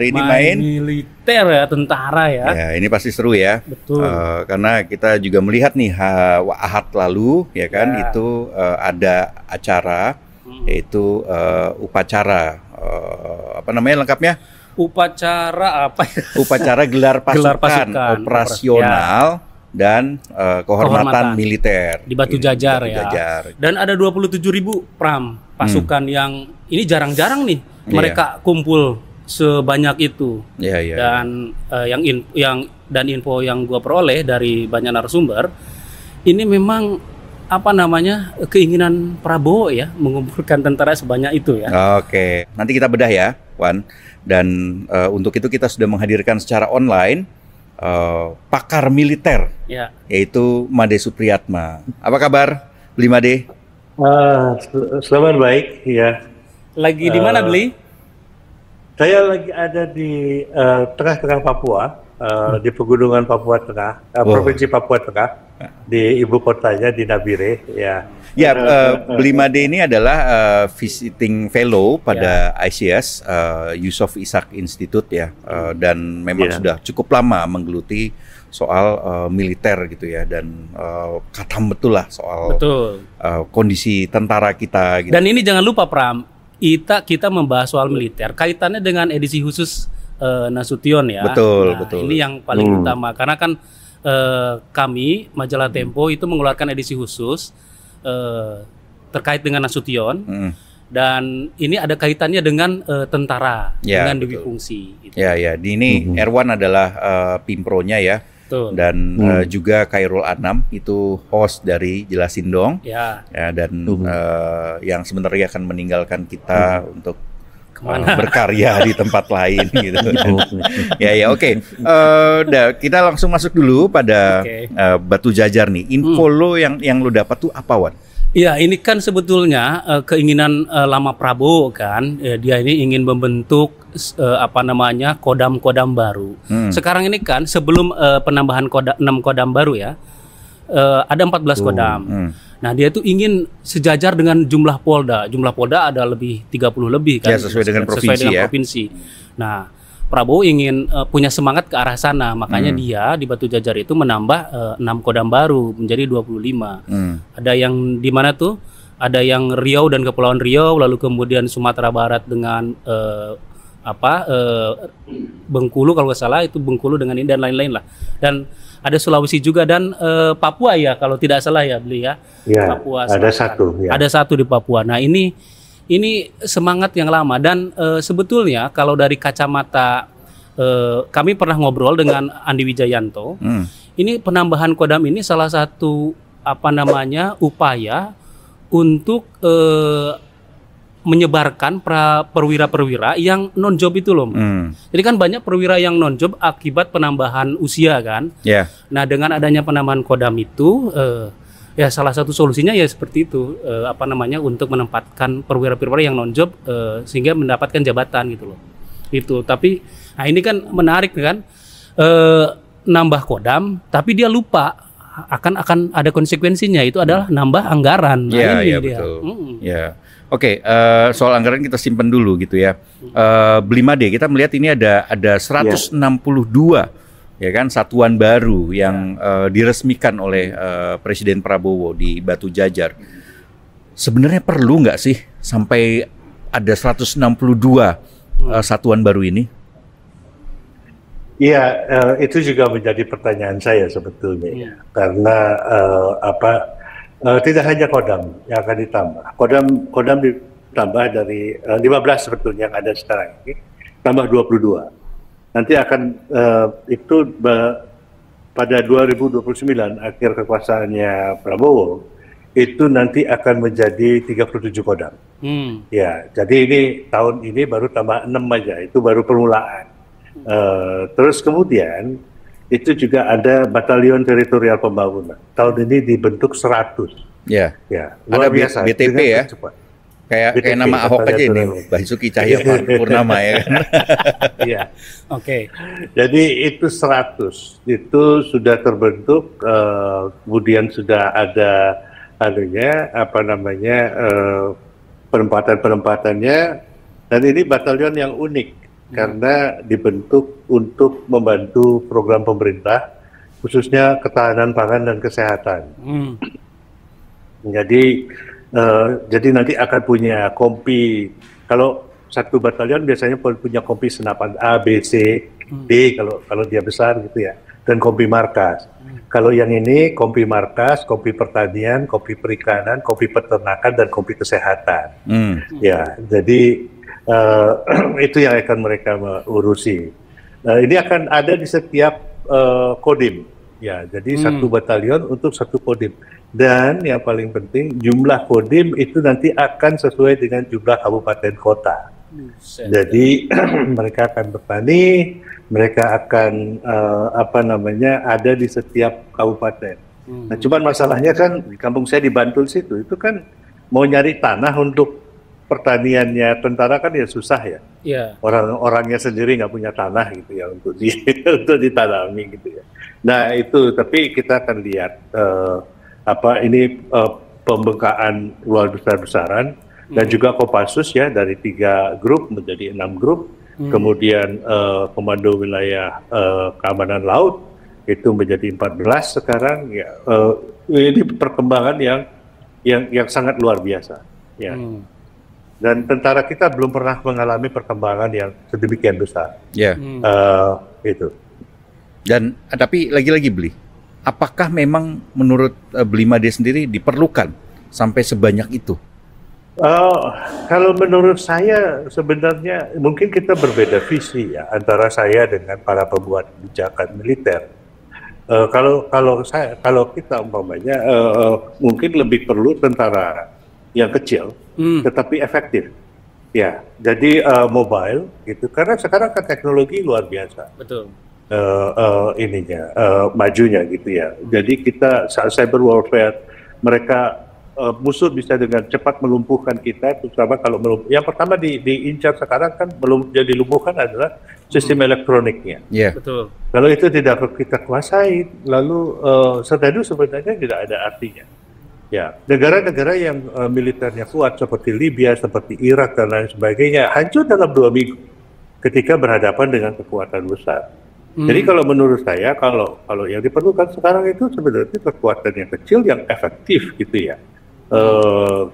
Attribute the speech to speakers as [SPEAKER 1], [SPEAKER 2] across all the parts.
[SPEAKER 1] hari ini main
[SPEAKER 2] militer ya, tentara ya.
[SPEAKER 1] Ya, ini pasti seru ya.
[SPEAKER 2] Betul.
[SPEAKER 1] Karena kita juga melihat nih Ahad lalu ya kan itu ada acara yaitu upacara apa namanya lengkapnya?
[SPEAKER 2] Upacara apa ya?
[SPEAKER 1] Upacara gelar pasukan operasional dan kehormatan militer
[SPEAKER 2] di Batu Jajar ya. Dan ada 27.000 pasukan yang ini jarang-jarang nih mereka kumpul sebanyak itu. Dan info yang gua peroleh dari banyak narasumber, ini memang apa namanya keinginan Prabowo ya mengumpulkan tentara sebanyak itu ya.
[SPEAKER 1] Oke, nanti kita bedah ya, Wan. Dan untuk itu kita sudah menghadirkan secara online pakar militer, yaitu Made Supriyatma. Apa kabar, Bli Made?
[SPEAKER 3] Selamat baik, ya.
[SPEAKER 2] Lagi di mana, Bli?
[SPEAKER 3] Saya lagi ada di tengah-tengah Papua, di pegunungan Papua Tengah, provinsi Papua Tengah, di ibu kotanya di Nabire, ya.
[SPEAKER 1] Ya, Bli Made ini adalah visiting fellow pada ICS, Yusof Ishak Institute ya, dan memang sudah cukup lama menggeluti soal militer gitu ya, dan katam betul lah soal kondisi tentara kita. Gitu.
[SPEAKER 2] Dan ini jangan lupa Pram, kita membahas soal militer, kaitannya dengan edisi khusus Nasution ya.
[SPEAKER 1] Betul.
[SPEAKER 2] Ini yang paling utama, karena kan kami majalah Tempo itu mengeluarkan edisi khusus terkait dengan Nasution, dan ini ada kaitannya dengan tentara dengan Dewi Fungsi. Gitu.
[SPEAKER 1] Ya, ini Erwan adalah Pimpronya ya, dan juga Khairul Anam itu host dari Jelasin Dong, dan yang sebentar lagi akan meninggalkan kita untuk berkarya di tempat lain gitu. Oke. Kita langsung masuk dulu pada Batu Jajar nih. Info lo yang lo dapat tuh apa, Wan?
[SPEAKER 2] Iya, ini kan sebetulnya keinginan lama Prabowo kan, dia ini ingin membentuk kodam-kodam baru. Sekarang ini kan sebelum penambahan 6 kodam baru ya, ada 14 kodam. Nah, dia tuh ingin sejajar dengan jumlah Polda. Jumlah Polda ada lebih 30 lebih kan.
[SPEAKER 1] Ya, sesuai dengan provinsi.
[SPEAKER 2] Nah, Prabowo ingin punya semangat ke arah sana. Makanya dia di Batu Jajar itu menambah 6 kodam baru menjadi 25. Ada yang di mana tuh? Ada yang Riau dan Kepulauan Riau, lalu kemudian Sumatera Barat dengan Bengkulu kalau nggak salah, itu Bengkulu dengan ini dan lain-lain lah. Dan ada Sulawesi juga dan Papua ya kalau tidak salah ya, Beli ya. Papua
[SPEAKER 3] ada satu. Ya.
[SPEAKER 2] Ada satu di Papua. Nah ini semangat yang lama dan sebetulnya kalau dari kacamata kami pernah ngobrol dengan Andi Wijayanto. Ini penambahan kodam ini salah satu upaya untuk menyebarkan perwira-perwira yang non-job itu loh. Jadi kan banyak perwira yang non-job akibat penambahan usia kan. Nah dengan adanya penambahan kodam itu, ya salah satu solusinya ya seperti itu, untuk menempatkan perwira-perwira yang non-job sehingga mendapatkan jabatan gitu loh. Itu. Tapi, nah ini kan menarik kan, nambah kodam, tapi dia lupa akan ada konsekuensinya, itu adalah nambah anggaran. Nah, ini dia.
[SPEAKER 1] Betul. Oke, soal anggaran kita simpan dulu gitu ya. Bli Made, kita melihat ini ada 162 ya kan satuan baru yang diresmikan oleh Presiden Prabowo di Batu Jajar. Sebenarnya perlu nggak sih sampai ada 162 satuan baru ini?
[SPEAKER 3] Iya, itu juga menjadi pertanyaan saya sebetulnya, karena tidak hanya kodam yang akan ditambah. Kodam ditambah dari 15 sebetulnya yang ada sekarang ini, tambah 22. Nanti akan pada 2029 akhir kekuasaannya Prabowo itu nanti akan menjadi 37 kodam. Ya, jadi ini tahun ini baru tambah 6 aja, itu baru permulaan. Terus kemudian itu juga ada Batalion Teritorial Pembangunan. Tahun ini dibentuk 100.
[SPEAKER 1] Ya.
[SPEAKER 3] Luar
[SPEAKER 1] ada
[SPEAKER 3] biasa,
[SPEAKER 1] BTP ya. Kayak nama Ahok aja ini, Basuki Cahayapurnama ya kan.
[SPEAKER 3] Iya. Oke. Jadi itu 100. Itu sudah terbentuk, kemudian sudah ada penempatan-penempatannya, dan ini batalion yang unik. karena dibentuk untuk membantu program pemerintah, khususnya ketahanan pangan dan kesehatan. Jadi nanti akan punya kompi. Kalau satu batalion biasanya punya kompi senapan A, B, C, D kalau dia besar gitu ya, dan kompi markas. Kalau yang ini kompi markas, kompi pertanian, kompi perikanan, kompi peternakan, dan kompi kesehatan. Ya, jadi itu yang akan mereka urusi. Ini akan ada di setiap kodim. Ya, jadi satu batalion untuk satu kodim. Dan yang paling penting, jumlah kodim itu nanti akan sesuai dengan jumlah kabupaten kota. Jadi mereka akan bertani, mereka akan ada di setiap kabupaten. Nah, cuman masalahnya kan di kampung saya di Bantul situ, itu kan mau nyari tanah untuk pertaniannya tentara kan ya susah ya. Orang-orangnya sendiri nggak punya tanah gitu ya untuk untuk ditanami gitu ya. Nah itu, tapi kita akan lihat pembengkakan luar besar-besaran dan juga Kopassus ya, dari 3 grup menjadi 6 grup. Kemudian Komando Wilayah Keamanan Laut itu menjadi 14 sekarang ya. Ini perkembangan yang sangat luar biasa ya. Dan tentara kita belum pernah mengalami perkembangan yang sedemikian besar. Itu.
[SPEAKER 1] Dan tapi lagi-lagi Bli, apakah memang menurut Blimade sendiri diperlukan sampai sebanyak itu?
[SPEAKER 3] Kalau menurut saya sebenarnya mungkin kita berbeda visi ya antara saya dengan para pembuat kebijakan militer. Kalau kita umpamanya mungkin lebih perlu tentara yang kecil tetapi efektif. Ya, jadi mobile gitu, karena sekarang kan teknologi luar biasa.
[SPEAKER 2] Betul.
[SPEAKER 3] Majunya gitu ya. Jadi kita cyber warfare, mereka musuh bisa dengan cepat melumpuhkan kita, terutama kalau yang pertama diincar sekarang kan belum jadi lumpuhkan adalah sistem elektroniknya.
[SPEAKER 2] Betul.
[SPEAKER 3] Kalau itu tidak kita kuasai, lalu setelah sebenarnya tidak ada artinya. Ya, negara-negara yang militernya kuat seperti Libya, seperti Irak dan lain sebagainya hancur dalam 2 minggu ketika berhadapan dengan kekuatan besar. Jadi kalau menurut saya, kalau yang diperlukan sekarang itu sebenarnya kekuatan yang kecil yang efektif gitu ya.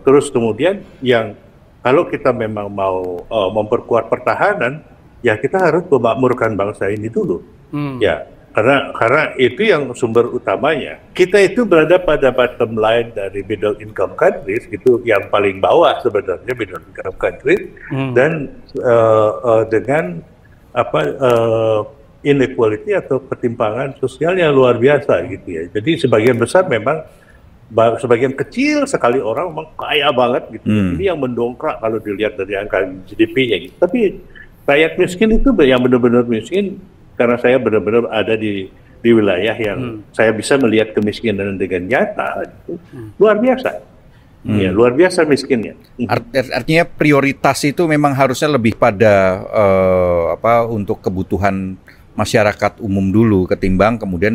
[SPEAKER 3] Terus kemudian yang kalau kita memang mau memperkuat pertahanan, ya kita harus memakmurkan bangsa ini dulu. Ya, karena itu yang sumber utamanya. Kita itu berada pada bottom line dari middle income countries, itu yang paling bawah sebenarnya middle income countries, dan dengan inequality atau ketimpangan sosial yang luar biasa gitu ya. Jadi sebagian besar memang, sebagian kecil sekali orang memang kaya banget gitu. Ini yang mendongkrak kalau dilihat dari angka GDP-nya gitu. Tapi rakyat miskin itu yang benar-benar miskin, karena saya benar-benar ada di wilayah yang saya bisa melihat kemiskinan dengan nyata, gitu. Luar biasa. Ya, luar biasa miskinnya.
[SPEAKER 1] Artinya prioritas itu memang harusnya lebih pada untuk kebutuhan masyarakat umum dulu ketimbang kemudian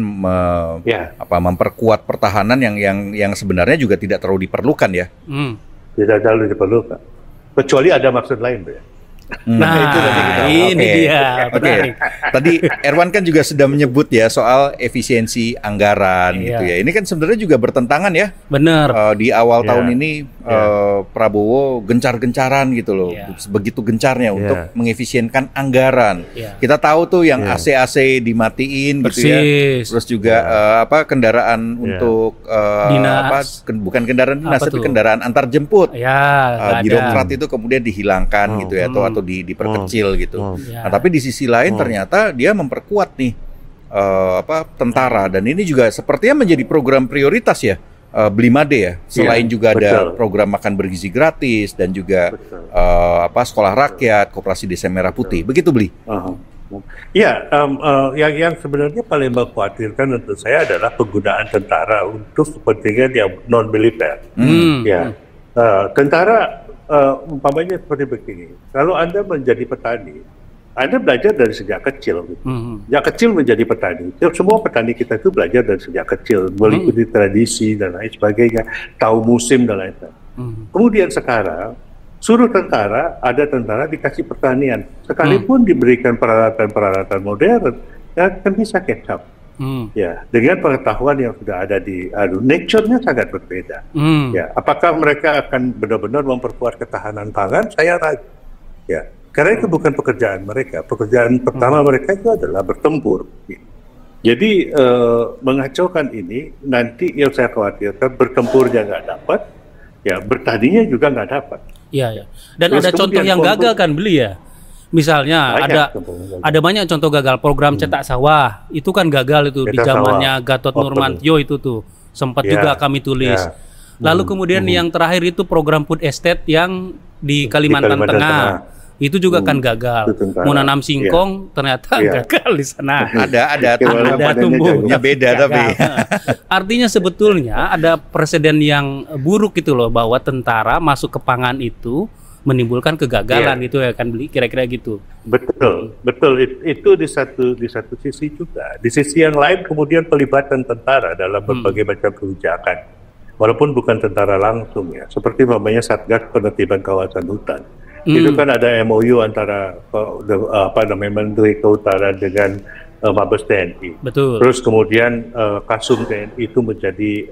[SPEAKER 1] memperkuat pertahanan yang sebenarnya juga tidak terlalu diperlukan ya.
[SPEAKER 3] Tidak terlalu diperlukan. Kecuali ada maksud lain, Bro.
[SPEAKER 2] Nah, ini dia.
[SPEAKER 1] Oke. Tadi Erwan kan juga sudah menyebut ya soal efisiensi anggaran gitu ya. Ini kan sebenarnya juga bertentangan ya.
[SPEAKER 2] Benar.
[SPEAKER 1] Di awal tahun ini Prabowo gencar-gencaran gitu loh. Begitu gencarnya untuk mengefisienkan anggaran. Kita tahu tuh yang AC-AC dimatiin gitu ya. Terus juga kendaraan untuk bukan kendaraan dinas tapi kendaraan antar jemput. Birokrat itu kemudian dihilangkan gitu ya, atau diperkecil gitu. Nah, tapi di sisi lain ternyata dia memperkuat nih tentara, dan ini juga sepertinya menjadi program prioritas ya Blimade ya. Selain juga ada program makan bergizi gratis dan juga sekolah rakyat, koperasi Desa Merah Putih. Begitu Bli?
[SPEAKER 3] Yang sebenarnya paling mengkhawatirkan untuk saya adalah penggunaan tentara untuk kepentingan yang non militer. Tentara umpamanya seperti begini, kalau Anda menjadi petani, Anda belajar dari sejak kecil gitu. Sejak kecil menjadi petani. Semua petani kita itu belajar dari sejak kecil, mengikuti tradisi dan lain sebagainya, tahu musim dan lain-lain. Kemudian sekarang suruh tentara, ada tentara dikasih pertanian, sekalipun diberikan peralatan-peralatan modern, ya akan bisa catch up. Ya, dengan pengetahuan yang sudah ada di nature-nya sangat berbeda. Ya, apakah mereka akan benar-benar memperkuat ketahanan pangan? Saya ragu. Ya, karena itu bukan pekerjaan mereka. Pekerjaan pertama mereka itu adalah bertempur. Jadi mengacaukan ini nanti yang saya khawatirkan bertempurnya nggak dapat, ya bertaninya juga nggak dapat.
[SPEAKER 2] Iya, ya. Dan terus ada contoh yang gagal kan beli ya. Misalnya ada banyak contoh gagal. Program cetak sawah itu kan gagal itu cetak di zamannya Gatot Nurmantio itu tuh sempat juga kami tulis. Lalu kemudian yang terakhir itu program food estate yang di Kalimantan Tengah. Itu juga kan gagal. Mau nanam singkong ternyata gagal di sana.
[SPEAKER 1] Ada tumbuhnya beda tapi.
[SPEAKER 2] Artinya sebetulnya ada presiden yang buruk gitu loh, bahwa tentara masuk ke pangan itu menimbulkan kegagalan gitu ya kan, beli kira-kira gitu.
[SPEAKER 3] Betul itu di satu sisi juga. Di sisi yang lain kemudian pelibatan tentara dalam berbagai macam kebijakan, walaupun bukan tentara langsung ya, seperti namanya Satgas Penertiban Kawasan Hutan. Itu kan ada MOU antara Menteri Kehutanan dengan Mabes TNI.
[SPEAKER 2] Betul.
[SPEAKER 3] Terus kemudian Kasum TNI itu menjadi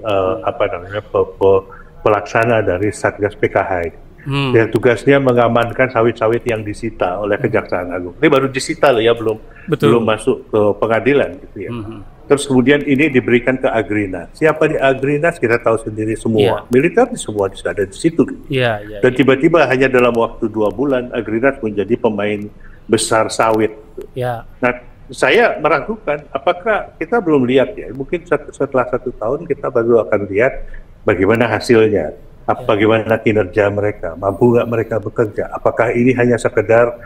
[SPEAKER 3] pelaksana dari Satgas PKH. Yang tugasnya mengamankan sawit-sawit yang disita oleh Kejaksaan Agung. Ini baru disita loh ya, belum masuk ke pengadilan gitu ya. Terus kemudian ini diberikan ke Agrinas. Siapa di Agrinas kita tahu sendiri semua. Militer semua ada di situ. Dan tiba-tiba hanya dalam waktu 2 bulan Agrinas menjadi pemain besar sawit. Nah, saya meragukan apakah kita belum lihat ya. Mungkin setelah 1 tahun kita baru akan lihat bagaimana hasilnya. Bagaimana kinerja mereka, mampu nggak mereka bekerja, apakah ini hanya sekedar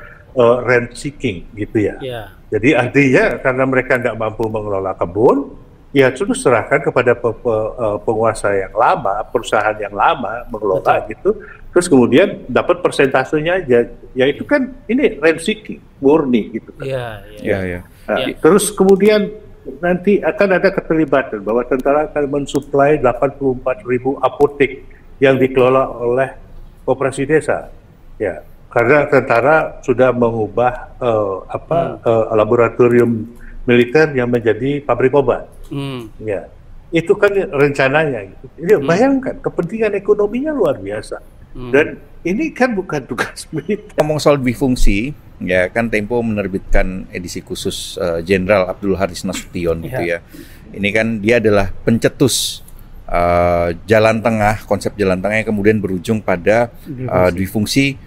[SPEAKER 3] rent seeking gitu ya. Jadi artinya karena mereka nggak mampu mengelola kebun, ya terus serahkan kepada penguasa yang lama, perusahaan yang lama mengelola gitu, terus kemudian dapat persentasenya aja, ya itu kan ini rent seeking murni gitu kan. Terus kemudian nanti akan ada keterlibatan bahwa tentara akan mensuplai 84.000 apotek yang dikelola oleh koperasi desa, ya karena tentara sudah mengubah laboratorium militer yang menjadi pabrik obat, ya itu kan rencananya. Gitu. Jadi bayangkan kepentingan ekonominya luar biasa, dan ini kan bukan tugas militer.
[SPEAKER 1] Ngomong soal difungsi, ya kan Tempo menerbitkan edisi khusus Jenderal Abdul Haris Nasution gitu ya. Ini kan dia adalah pencetus jalan tengah, konsep jalan tengah yang kemudian berujung pada difungsi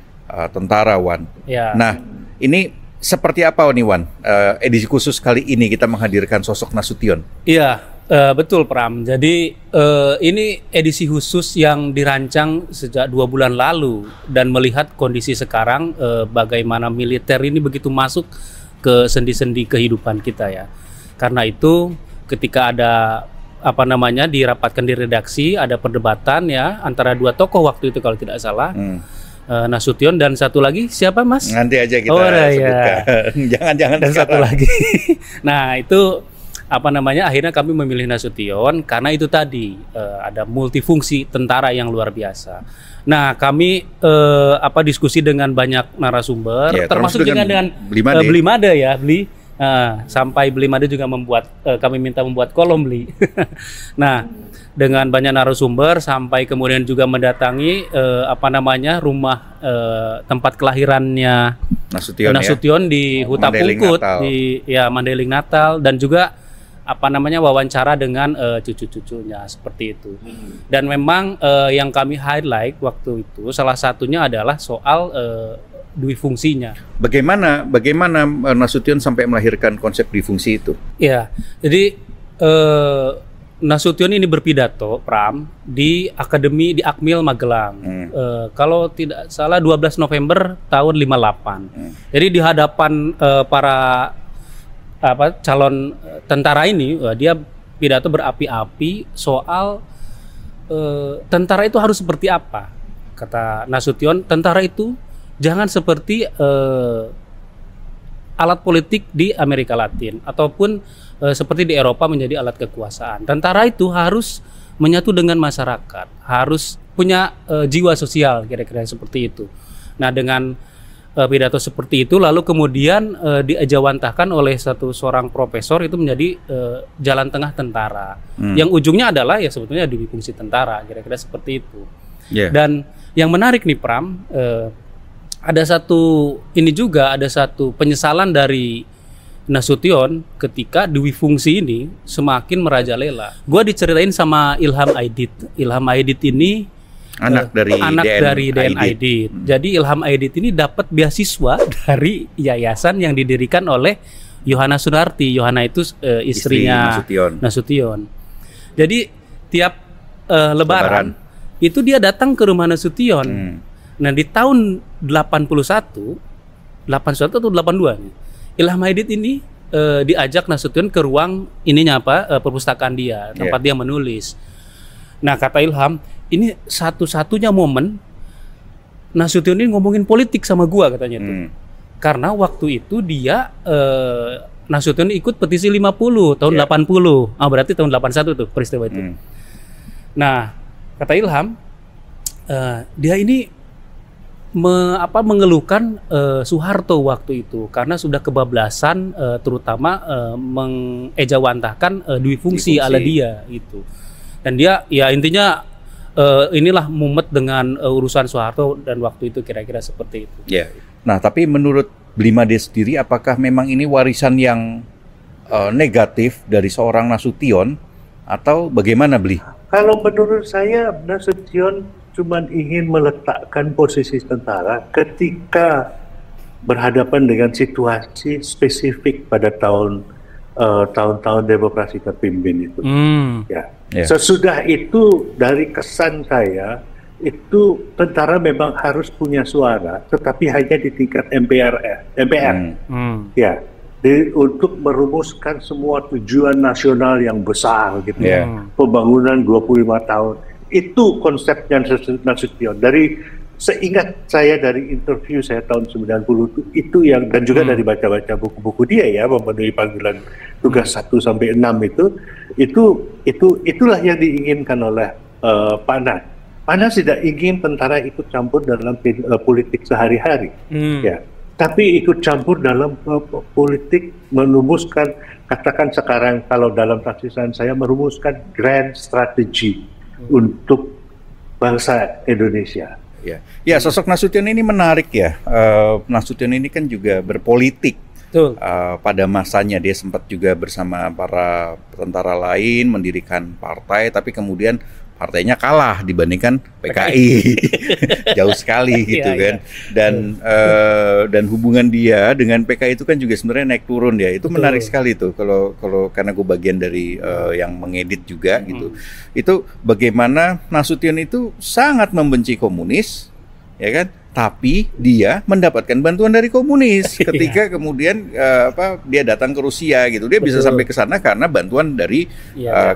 [SPEAKER 1] tentara, Wan. Nah, ini seperti apa nih, Wan? Edisi khusus kali ini kita menghadirkan sosok Nasution.
[SPEAKER 2] Iya, betul Pram. Jadi ini edisi khusus yang dirancang sejak 2 bulan lalu dan melihat kondisi sekarang bagaimana militer ini begitu masuk ke sendi-sendi kehidupan kita ya. Karena itu ketika ada dirapatkan di redaksi, ada perdebatan ya antara 2 tokoh waktu itu kalau tidak salah, Nasution dan satu lagi siapa Mas?
[SPEAKER 1] Nanti aja kita sebutkan. Jangan
[SPEAKER 2] dan satu lagi. Nah itu akhirnya kami memilih Nasution karena itu tadi ada multifungsi tentara yang luar biasa. Nah kami diskusi dengan banyak narasumber, termasuk juga dengan Blimade ya, sampai Blimade juga kami minta membuat kolom Bli. Nah, dengan banyak narasumber sampai kemudian juga mendatangi rumah tempat kelahirannya Nasution di Huta Pungkut di Mandailing Natal, dan juga wawancara dengan cucu-cucunya seperti itu. Dan memang yang kami highlight waktu itu salah satunya adalah soal difungsinya.
[SPEAKER 1] Bagaimana Nasution sampai melahirkan konsep difungsi itu?
[SPEAKER 2] Ya, jadi Nasution ini berpidato, Pram, di Akademi di Akmil Magelang. Kalau tidak salah 12 November tahun 58. Jadi di hadapan para calon tentara ini, dia pidato berapi-api soal tentara itu harus seperti apa. Kata Nasution, tentara itu jangan seperti alat politik di Amerika Latin ataupun seperti di Eropa menjadi alat kekuasaan. Tentara itu harus menyatu dengan masyarakat, harus punya jiwa sosial, kira-kira seperti itu. Nah, dengan pidato seperti itu lalu kemudian diajawantahkan oleh seorang profesor itu menjadi jalan tengah tentara. Yang ujungnya adalah ya sebetulnya duit fungsi tentara, kira-kira seperti itu. Dan yang menarik nih Pram, ada satu penyesalan dari Nasution ketika Dwi Fungsi ini semakin merajalela. Gua diceritain sama Ilham Aidit. Ilham Aidit ini anak dari DN Aidit. Jadi Ilham Aidit ini dapat beasiswa dari yayasan yang didirikan oleh Yohana Sunarti. Yohana itu istrinya Nasution. Jadi tiap Lebaran itu dia datang ke rumah Nasution. Nah, di tahun 81 atau 82 nih, Ilham Aidit ini diajak Nasution ke ruang perpustakaan dia, tempat dia menulis. Nah, kata Ilham, ini satu-satunya momen Nasution ini ngomongin politik sama gua katanya tuh. Karena waktu itu dia Nasution ikut petisi 50 tahun 80. Berarti tahun 81 tuh peristiwa itu. Nah, kata Ilham, dia ini mengeluhkan Soeharto waktu itu karena sudah kebablasan, terutama mengejawantahkan Dwi Fungsi ala dia itu. Dan dia ya intinya inilah mumet dengan urusan Soeharto dan waktu itu kira-kira seperti itu.
[SPEAKER 1] Nah, tapi menurut Blimade sendiri, apakah memang ini warisan yang negatif dari seorang Nasution atau bagaimana, Bli?
[SPEAKER 3] Kalau menurut saya, Nasution cuma ingin meletakkan posisi tentara ketika berhadapan dengan situasi spesifik pada tahun-tahun demokrasi terpimpin itu. Sesudah itu, dari kesan saya itu tentara memang harus punya suara, tetapi hanya di tingkat MPR. Untuk merumuskan semua tujuan nasional yang besar gitu. Pembangunan 25 tahun. Itu konsepnya Nasution. Dari seingat saya dari interview saya tahun 90 itu yang, dan juga dari baca-baca buku-buku dia ya, memenuhi panggilan tugas 1 sampai 6 itulah yang diinginkan oleh Panas. Panas tidak ingin tentara ikut campur dalam politik sehari-hari. Tapi ikut campur dalam politik, merumuskan, katakan sekarang kalau dalam tafsiran saya, merumuskan grand strategy untuk bangsa Indonesia.
[SPEAKER 1] Sosok Nasution ini menarik ya. Nasution ini kan juga berpolitik. Pada masanya dia sempat juga bersama para tentara lain mendirikan partai, tapi kemudian partainya kalah dibandingkan PKI. Jauh sekali gitu kan. Dan hubungan dia dengan PKI itu kan juga sebenarnya naik turun ya. Itu menarik sekali tuh kalau karena gue bagian dari yang mengedit juga gitu. Itu bagaimana Nasution itu sangat membenci komunis, ya kan? Tapi dia mendapatkan bantuan dari komunis ketika kemudian dia datang ke Rusia gitu. Dia bisa sampai ke sana karena bantuan dari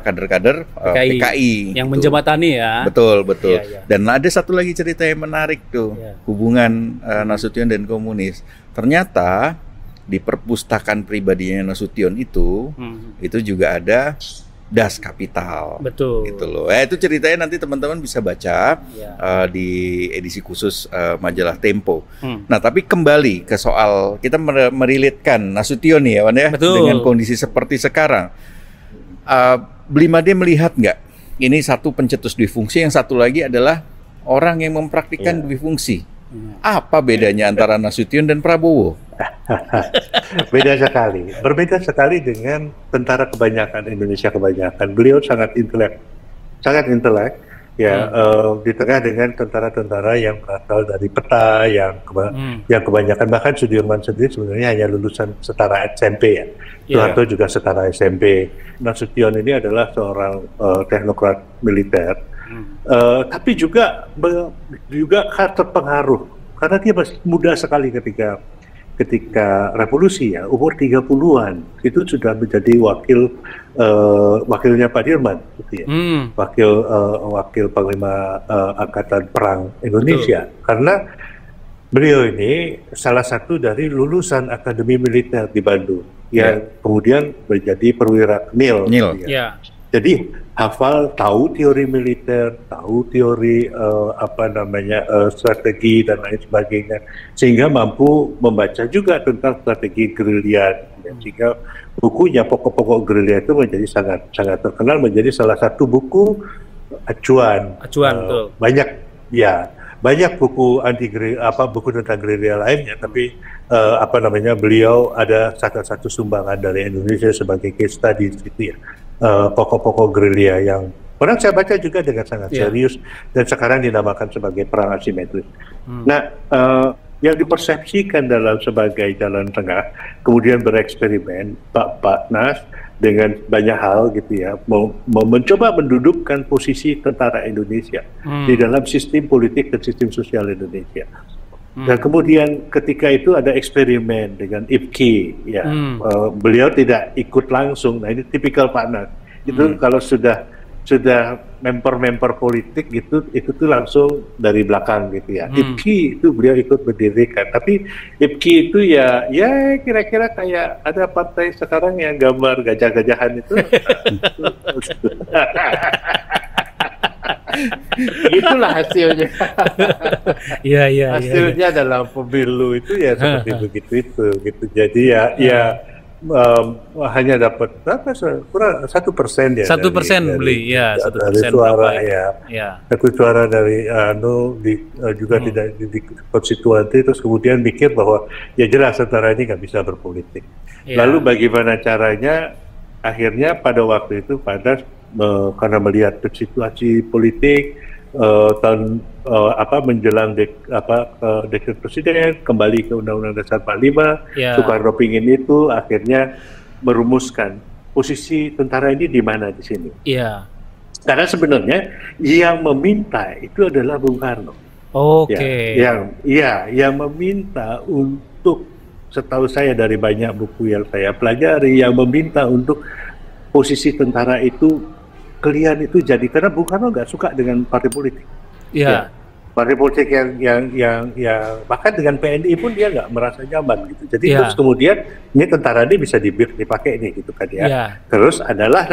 [SPEAKER 1] kader-kader PKI
[SPEAKER 2] yang gitu menjembatani ya.
[SPEAKER 1] Betul. Dan ada satu lagi cerita yang menarik tuh, hubungan Nasution dan komunis. Ternyata di perpustakaan pribadinya Nasution itu juga ada Das Kapital. Gitu loh. Itu ceritanya nanti teman-teman bisa baca di edisi khusus majalah Tempo. Nah, tapi kembali ke soal kita merilitkan Nasution nih ya, Wan ya, dengan kondisi seperti sekarang. Blimade melihat nggak ini satu pencetus Dwi Fungsi, yang satu lagi adalah orang yang mempraktikkan Dwi Fungsi. Apa bedanya antara Nasution dan Prabowo?
[SPEAKER 3] Berbeda sekali dengan tentara kebanyakan, Indonesia kebanyakan. Beliau sangat intelek ya, di tengah dengan tentara-tentara yang berasal dari peta yang kebanyakan, bahkan Sudirman sendiri sebenarnya hanya lulusan setara SMP ya. Soeharto juga setara SMP. Nasution ini adalah seorang teknokrat militer, tapi juga terpengaruh karena dia masih muda sekali ketika revolusi ya, umur 30-an itu sudah menjadi wakilnya Pak Dirman gitu ya. Wakil Panglima Angkatan Perang Indonesia. Karena beliau ini salah satu dari lulusan Akademi Militer di Bandung yang kemudian menjadi perwira NIL. Jadi tahu teori militer, tahu teori strategi dan lain sebagainya, sehingga mampu membaca juga tentang strategi gerilya. Sehingga bukunya pokok-pokok gerilya itu menjadi sangat terkenal, menjadi salah satu buku acuan.
[SPEAKER 2] Betul.
[SPEAKER 3] Banyak buku buku tentang gerilya lainnya, tapi beliau ada satu sumbangan dari Indonesia sebagai case study gitu ya. Pokok-pokok gerilya yang pernah saya baca juga dengan sangat serius dan sekarang dinamakan sebagai perang asimetris. Nah, yang dipersepsikan sebagai jalan tengah, kemudian bereksperimen Pak Nas dengan banyak hal gitu ya, mencoba mendudukkan posisi tentara Indonesia di dalam sistem politik dan sistem sosial Indonesia. Dan kemudian ketika itu ada eksperimen dengan IPKI, ya, beliau tidak ikut langsung. Nah ini tipikal Pak Nas. Itu kalau sudah member politik gitu, itu tuh langsung dari belakang gitu ya. IPKI itu beliau ikut berdirikan. Tapi IPKI itu ya kira-kira kayak ada partai sekarang yang gambar gajah-gajahan itu. Itulah hasilnya. Hasilnya dalam pemilu itu ya seperti begitu itu gitu. Jadi hanya dapat kurang 1% ya.
[SPEAKER 2] 1% beli ya. 1%
[SPEAKER 3] dari suara ya. Satu suara dari juga tidak di konstituante, terus kemudian mikir bahwa ya jelas tentara ini nggak bisa berpolitik. Lalu bagaimana caranya? Akhirnya pada waktu itu karena melihat situasi politik menjelang dekret presiden, kembali ke Undang-Undang Dasar 45, Soekarno pingin itu, akhirnya merumuskan posisi tentara ini di mana di sini. Karena sebenarnya yang meminta itu adalah Bung Karno. Yang meminta untuk, setahu saya dari banyak buku yang saya pelajari, yang meminta untuk posisi tentara itu kalian itu jadi, karena Bung Karno nggak suka dengan partai politik. Partai politik yang bahkan dengan PNI pun dia nggak merasa nyaman gitu. Jadi terus kemudian ini tentara ini bisa dipakai nih gitu kan ya. Terus adalah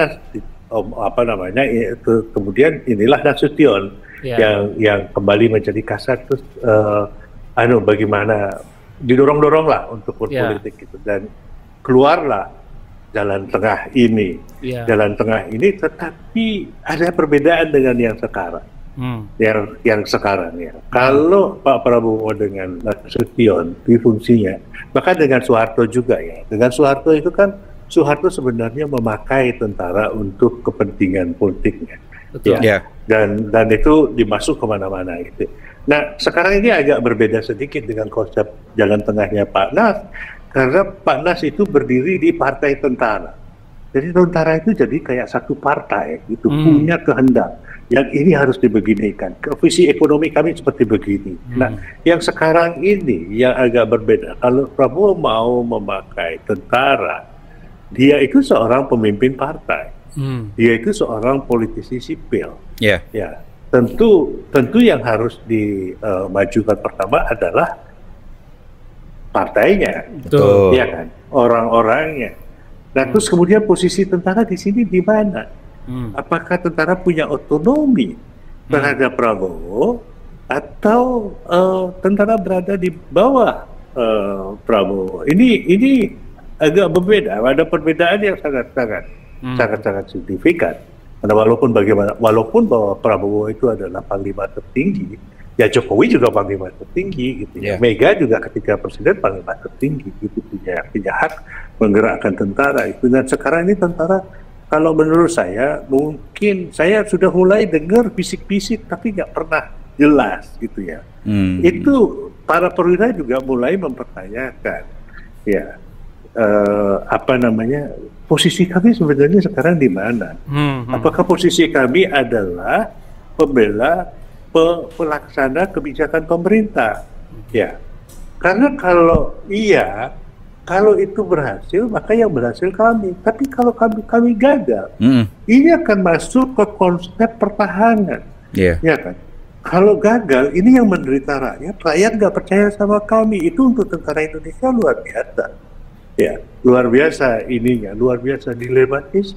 [SPEAKER 3] kemudian inilah Nasution yang kembali menjadi kasat, terus bagaimana didorong-dorong lah untuk berpolitik gitu, dan keluarlah jalan tengah ini. Jalan tengah ini, tetapi ada perbedaan dengan yang sekarang. Yang sekarang ya. Kalau Pak Prabowo dengan Nasution di fungsinya, bahkan dengan Soeharto juga ya. Dengan Soeharto itu kan, Soeharto sebenarnya memakai tentara untuk kepentingan politiknya. Dan itu dimasuk kemana-mana gitu. Nah sekarang ini agak berbeda sedikit dengan konsep jalan tengahnya Pak Nas, karena Pak Nas itu berdiri di partai tentara. Jadi tentara itu jadi kayak satu partai gitu, punya kehendak yang ini harus dibeginikan. Visi ekonomi kami seperti begini. Nah, yang sekarang ini yang agak berbeda. Kalau Prabowo mau memakai tentara, dia itu seorang pemimpin partai. Dia itu seorang politisi sipil. Ya, tentu yang harus dimajukan pertama adalah partainya, ya kan, orang-orangnya. Nah, terus kemudian posisi tentara di sini di mana? Apakah tentara punya otonomi terhadap Prabowo, atau tentara berada di bawah Prabowo? Ini agak berbeda. Ada perbedaan yang sangat signifikan. Karena walaupun bahwa Prabowo itu adalah panglima tertinggi, ya Jokowi juga panglima tertinggi gitu ya. Mega juga ketika presiden panglima tertinggi gitu, punya hak menggerakkan tentara itu. Dan sekarang ini tentara, kalau menurut saya, mungkin saya sudah mulai dengar bisik-bisik tapi nggak pernah jelas gitu ya. Itu para perwira juga mulai mempertanyakan ya posisi kami sebenarnya sekarang di mana? Apakah posisi kami adalah pembela pelaksana kebijakan pemerintah? Ya, karena kalau itu berhasil, maka yang berhasil kami. Tapi kalau kami gagal, ini akan masuk ke konsep pertahanan, ya kan? Kalau gagal, ini yang menderita rakyat nggak percaya sama kami. Itu untuk tentara Indonesia luar biasa. Ya, luar biasa ininya, luar biasa dilematis.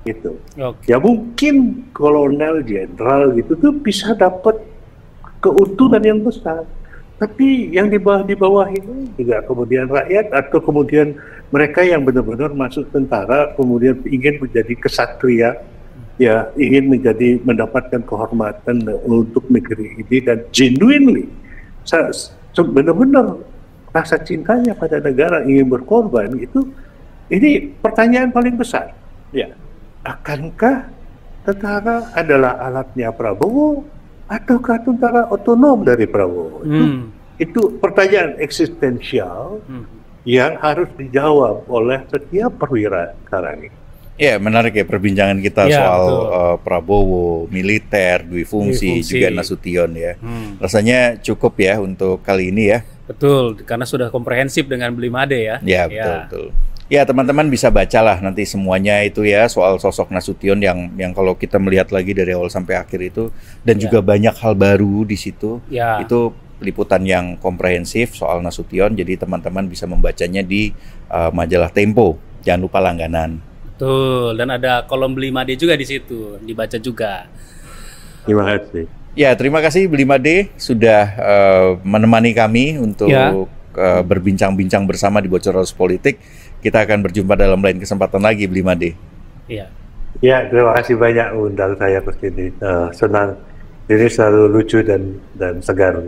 [SPEAKER 3] gitu. Ya mungkin kolonel, jenderal gitu tuh bisa dapat keuntungan yang besar. Tapi yang di bawah ini juga kemudian rakyat atau kemudian mereka yang benar-benar masuk tentara kemudian ingin menjadi kesatria, ya ingin mendapatkan kehormatan untuk negeri ini dan genuinely benar-benar rasa cintanya pada negara ingin berkorban itu, ini pertanyaan paling besar. Ya, akankah tentara adalah alatnya Prabowo ataukah tentara otonom dari Prabowo? Itu pertanyaan eksistensial yang harus dijawab oleh setiap perwira sekarang ini.
[SPEAKER 1] Ya, menarik ya perbincangan kita soal Prabowo, militer, dui fungsi, juga Nasution ya. Rasanya cukup ya untuk kali ini ya.
[SPEAKER 2] Betul, karena sudah komprehensif dengan Blimade ya.
[SPEAKER 1] Ya, betul. Ya, teman-teman bisa bacalah nanti semuanya itu ya soal sosok Nasution yang kalau kita melihat lagi dari awal sampai akhir itu, dan juga banyak hal baru di situ. Itu liputan yang komprehensif soal Nasution, jadi teman-teman bisa membacanya di majalah Tempo. Jangan lupa langganan.
[SPEAKER 2] Betul, dan ada kolom Blimade juga di situ, dibaca juga.
[SPEAKER 3] Terima kasih.
[SPEAKER 1] Ya, terima kasih Blimade sudah menemani kami untuk berbincang-bincang bersama di Bocor Arus Politik. Kita akan berjumpa dalam lain kesempatan lagi, Blimade.
[SPEAKER 3] Iya. Ya, terima kasih banyak undang saya ke sini. Senang. Ini selalu lucu dan segar.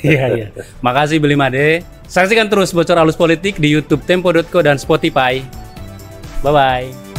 [SPEAKER 2] Iya. Makasih Blimade. Saksikan terus Bocor Arus Politik di YouTube Tempo.co dan Spotify. Bye-bye.